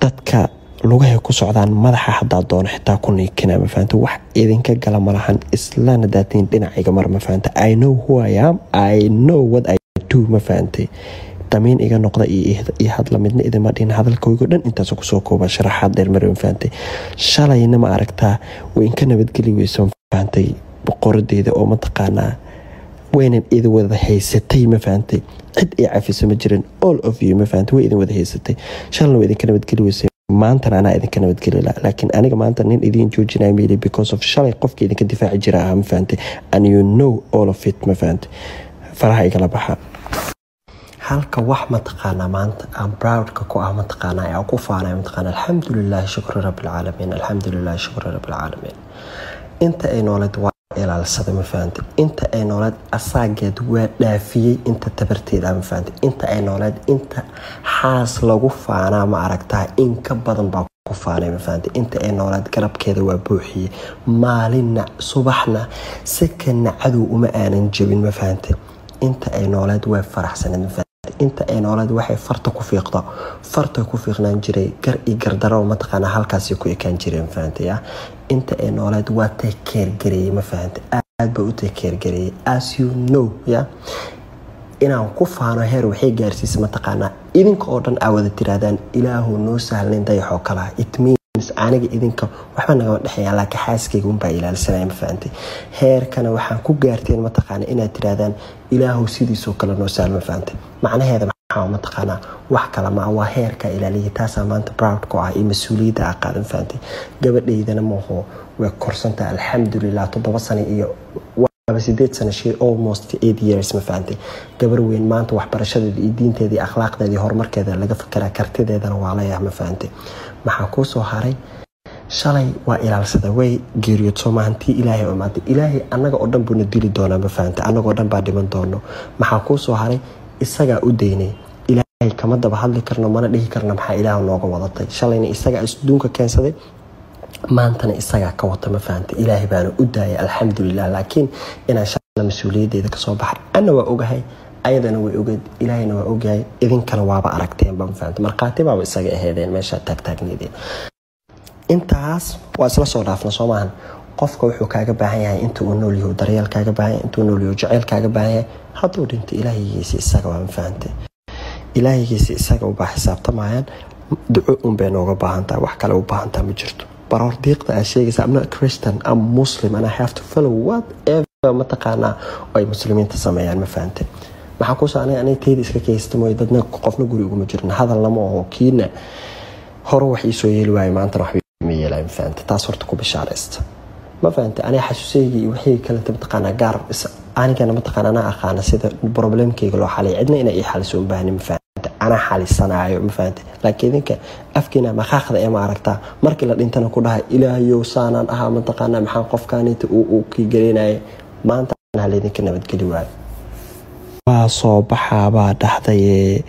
dadka lugahay ku socdaan madaxa hadaa doono xitaa ku niikina ma fahanti wax idinka gala malahan islaana daatiin dhinacayga mar ma fahanti I know who I am I know what I do ma fahanti tamiin iga noqda iyo hadla midna idima dhin hadalkooyga dhan intaas ku soo kooba sharaxaad dheer mar ma fahanti shalayna ma aragtaa way in ka nabadgeli weyso ma fahanti boqoradeeda oo mataqaanaa waynan idin wada haysatay ma fahanti cid ay cafiso ma jirin all of you ma fahanti way idin wada haysatay shalayna way idin ka nabadgeli weyso maantana anaa idinka nabadgeli lahaa laakiin aniga maanta nin idin joojinaya meeli because of shalay qofka idinka difaaci jira ah ma fahanti and you know all of it ma fahanti faraha igala baxa halka wax mataqaanaa maanta aan proudka ku ah mataqaanaa ee ku faanay mataqaanaa alxamdulillaah shukr rabbil caalamiin alxamdulillaah shukr rabbil caalamiin inta ay noolad waa ilaalsada ma fahanti inta ay noolad asaageed waa dhaafiyay inta tabarteeda ma fahanti inta ay noolad inta xaas lagu faanaa ma aragtaa in ka badan baa ku faanay ma fahanti inta ay noolad garabkeeda waa buuxiyay maalinna subaxna sakana cadow uma aanan jabin ma fahanti inta ay noolad waa faraxsanad ma fahanti inta ay noolad waxay farta ku fiiqnaan jiray gar iyo gardaro mataqaanaa halkaasi ku ekaan jiray ma fahanti inta ay noolad waa takeergareeyay ma fahanti aad ba u takeergareeyay as you know inaan ku faano heer waxay gaarsiisay mataqaanaa idinka oo dhan aad wada tiraadaan ilaahu noo sahlin dayaxoo kala it means aniga idinka waxba naga dhaxeeya laakiin xaaskayga un baa ilaalsanaya ma fahanti heerkana waxaan ku gaarteen mataqaanaa inaad tiraadaan ilaahu sidiisoo kale noo sahl ma fahanti macnaheeda maxaa mataqaanaa wax kale ma waa heerka ilaaliya taasaa maanta proud ku ah iyo mas-uuliyadda aa qaadan fahanti gabadhaydana maaho way korsanta alxamdulilah 7 sano iyo 8 sano shii almost 8 years ma fahanti gabar weyn maanta waxbarashadeeda iyo diinteeda iyo akhlaaqdeeda iyo horumarkeeda laga fikiraa kartideedana waa leeyahay ma fahanti maxaa ku soo haray shalay waa ilaalsada way geeriyood Soomaantii ilaahay oo maanta ilaahay anaga oo dhan buu na dili doonaa ma fahanti anaga oo dhan baa dhiman doono maxaa ku soo haray isaga u deynay ilaahay kama daba hadli karno mana dhihi karno maxaa ilaahay nooga wadatay shalayna isaga adduunka keensaday maantana isaga ka wata ma fahanti ilaahay baana u daayay alxamdulillaah laakiin inaan shalay mas'uuliyadeeda ka soo baxay ana waa ogahay ayadana way ogeed ilaahayna waa ogahay idinkana waaba aragteen ma fahanti marqaati baa isaga aheedeen meesha taagneedeen intaas waa isla soo dhaafna Soomaan qofka wuxuu kaaga baahan yahay inta uu nool yahay daryeel kaaga baahan yahay inta uu nool yahay jacayl kaaga baahan yahay hadduu dhinto ilaahigiisa isaga waa fahanti ilaahigiisa isaga u baahan xisaabtamayaan duco un bay nooga baahan tahay wax kale u baahan tahay ma jirto baroor diiqda ay sheegaysa I'm not a Christian I'm Muslim and I have to follow whatever mataqaanaa ay muslimiinta sameeyaan ma fahanti maxaa ku saanay anay teedi iska keystay mooy dadna qofna guri ugu ma jirna hadal lama oo kiina hore wax ii soo yeeli waayay maanta wax ma yeelay ma fahanti taas horta ku bishaaraysta ما فهمت أنا حسوسي وحي كلمة متقنة قار أنا كان متقنة أنا أخانا سيدا بروبلم كي يقولوا حالي عندنا إنا إيه حال سوون بهني ما فهمت أنا حالي الصناعي ما فهمت لكن إذنك أفكنا ما خاخذ إيه ما عرفتا مركي لأنت أنا كلها إلهي وصانا أها متقنة محان قف كانت وكي قرينا ما أنت أنا هالي إذنك أنا بتقلي واي صباحا بعد حتى